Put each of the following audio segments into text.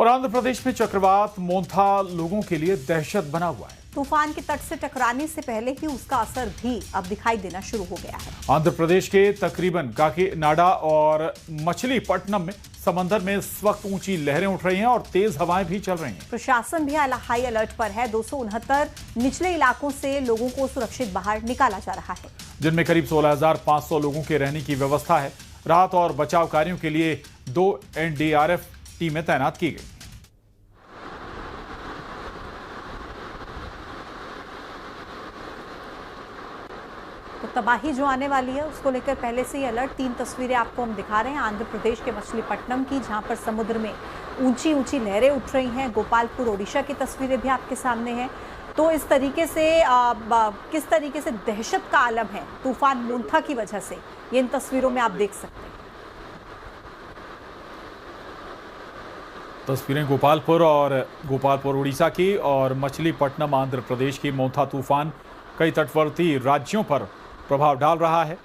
और आंध्र प्रदेश में चक्रवात मोंथा लोगों के लिए दहशत बना हुआ है। तूफान के तट से टकराने से पहले ही उसका असर भी अब दिखाई देना शुरू हो गया है। आंध्र प्रदेश के तकरीबन काकीनाडा और मछलीपट्टनम में समंदर में इस वक्त ऊंची लहरें उठ रही हैं और तेज हवाएं भी चल रही हैं। प्रशासन भी हाई अलर्ट पर है। 269 निचले इलाकों से लोगों को सुरक्षित बाहर निकाला जा रहा है, जिनमें करीब 16,500 लोगों के रहने की व्यवस्था है। राहत और बचाव कार्यों के लिए 2 NDRF टीमें तैनात की गई। तो तबाही जो आने वाली है उसको लेकर पहले से ही अलर्ट। 3 तस्वीरें आपको हम दिखा रहे हैं आंध्र प्रदेश के मछलीपट्टनम की, जहां पर समुद्र में ऊंची ऊंची लहरें उठ रही हैं। गोपालपुर ओडिशा की तस्वीरें भी आपके सामने हैं। तो इस तरीके से किस तरीके से दहशत का आलम है तूफान मोंथा की वजह से, ये इन तस्वीरों में आप देख सकते हैं। तस्वीरें गोपालपुर उड़ीसा की और मछलीपट्टनम आंध्र प्रदेश की। मोंथा तूफान कई तटवर्ती राज्यों पर प्रभाव डाल रहा है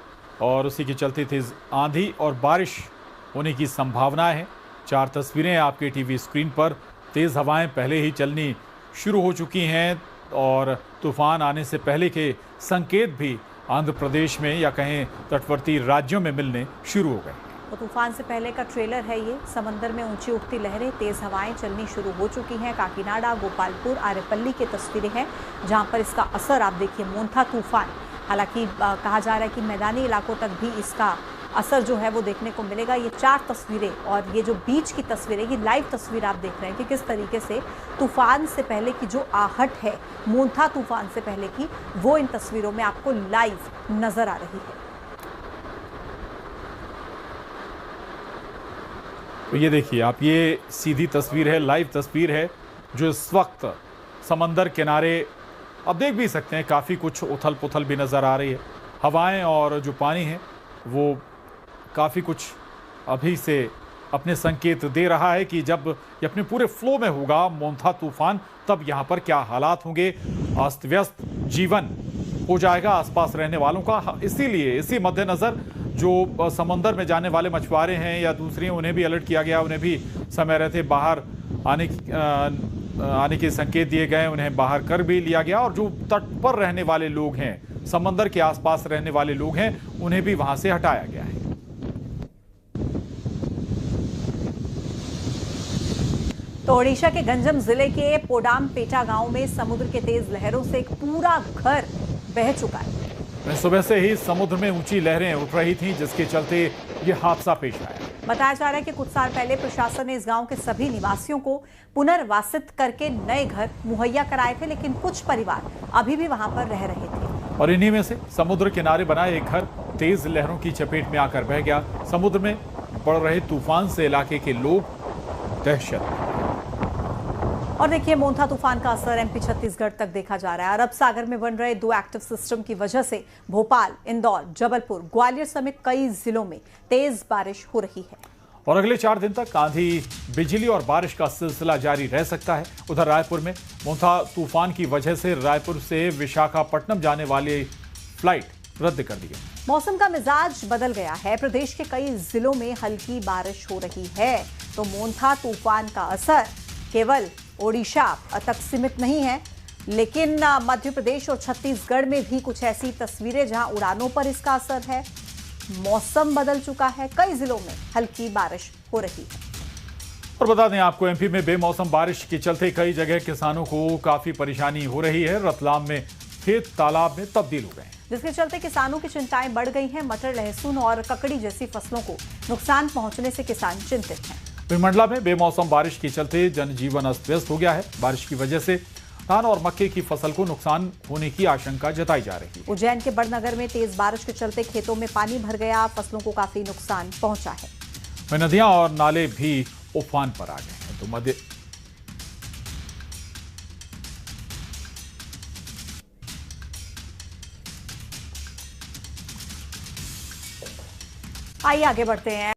और उसी के चलते तेज आंधी और बारिश होने की संभावना है। 4 तस्वीरें आपके टीवी स्क्रीन पर। तेज हवाएं पहले ही चलनी शुरू हो चुकी हैं और तूफान आने से पहले के संकेत भी आंध्र प्रदेश में या कहें तटवर्ती राज्यों में मिलने शुरू हो गए। तो तूफान से पहले का ट्रेलर है ये। समंदर में ऊंची उठती लहरें, तेज हवाएं चलनी शुरू हो चुकी हैं। काकीनाडा, गोपालपुर, आरेपल्ली की तस्वीरें हैं जहां पर इसका असर आप देखिए। मोंथा तूफान, हालांकि कहा जा रहा है कि मैदानी इलाकों तक भी इसका असर जो है वो देखने को मिलेगा। ये 4 तस्वीरें और ये जो बीच की तस्वीरें, ये लाइव तस्वीर आप देख रहे हैं कि किस तरीके से तूफान से पहले की जो आहट है, मोंथा तूफान से पहले की, वो इन तस्वीरों में आपको लाइव नजर आ रही है। तो ये देखिए आप, ये सीधी तस्वीर है, लाइव तस्वीर है जो इस वक्त समंदर किनारे आप देख भी सकते हैं। काफ़ी कुछ उथल पुथल भी नज़र आ रही है। हवाएं और जो पानी है वो काफ़ी कुछ अभी से अपने संकेत दे रहा है कि जब ये अपने पूरे फ्लो में होगा मोंथा तूफान, तब यहाँ पर क्या हालात होंगे। अस्त व्यस्त जीवन हो जाएगा आसपास रहने वालों का। इसीलिए इसी मद्देनज़र जो समंदर में जाने वाले मछुआरे हैं या दूसरी, उन्हें भी अलर्ट किया गया। उन्हें भी समय रहते बाहर आने के संकेत दिए गए, उन्हें बाहर कर भी लिया गया। और जो तट पर रहने वाले लोग हैं, समंदर के आसपास रहने वाले लोग हैं, उन्हें भी वहां से हटाया गया है। तो ओडिशा के गंजम जिले के पोडामपेटा गांव में समुद्र के तेज लहरों से एक पूरा घर बह चुका है। सुबह से ही समुद्र में ऊंची लहरें उठ रही थीं, जिसके चलते ये हादसा पेश आया। बताया जा रहा है कि कुछ साल पहले प्रशासन ने इस गांव के सभी निवासियों को पुनर्वासित करके नए घर मुहैया कराए थे, लेकिन कुछ परिवार अभी भी वहां पर रह रहे थे। और इन्हीं में से समुद्र किनारे बना एक घर तेज लहरों की चपेट में आकर बह गया। समुद्र में बढ़ रहे तूफान से इलाके के लोग दहशत। और देखिए, मोंथा तूफान का असर MP छत्तीसगढ़ तक देखा जा रहा है। अरब सागर में बन रहे 2 एक्टिव सिस्टम की वजह से भोपाल, इंदौर, जबलपुर, ग्वालियर समेत कई जिलों में तेज बारिश हो रही है। और अगले 4 दिन तक आंधी, बिजली और बारिश का सिलसिला जारी रह सकता है। उधर रायपुर में मोंथा तूफान की वजह से रायपुर से विशाखापट्टनम जाने वाली फ्लाइट रद्द कर दी गई। मौसम का मिजाज बदल गया है। प्रदेश के कई जिलों में हल्की बारिश हो रही है। तो मोंथा तूफान का असर केवल ओडिशा तक सीमित नहीं है, लेकिन मध्य प्रदेश और छत्तीसगढ़ में भी कुछ ऐसी तस्वीरें जहां उड़ानों पर इसका असर है। मौसम बदल चुका है, कई जिलों में हल्की बारिश हो रही है। और बता दें आपको, MP में बेमौसम बारिश के चलते कई जगह किसानों को काफी परेशानी हो रही है। रतलाम में खेत तालाब में तब्दील हो गए, जिसके चलते किसानों की चिंताएं बढ़ गई हैं। मटर, लहसुन और ककड़ी जैसी फसलों को नुकसान पहुंचने से किसान चिंतित हैं। मंडला में बेमौसम बारिश के चलते जनजीवन अस्त व्यस्त हो गया है। बारिश की वजह से धान और मक्के की फसल को नुकसान होने की आशंका जताई जा रही है। उज्जैन के बड़नगर में तेज बारिश के चलते खेतों में पानी भर गया, फसलों को काफी नुकसान पहुंचा है। वहीं नदियां और नाले भी उफान पर आ गए हैं। तो आइए आगे बढ़ते हैं।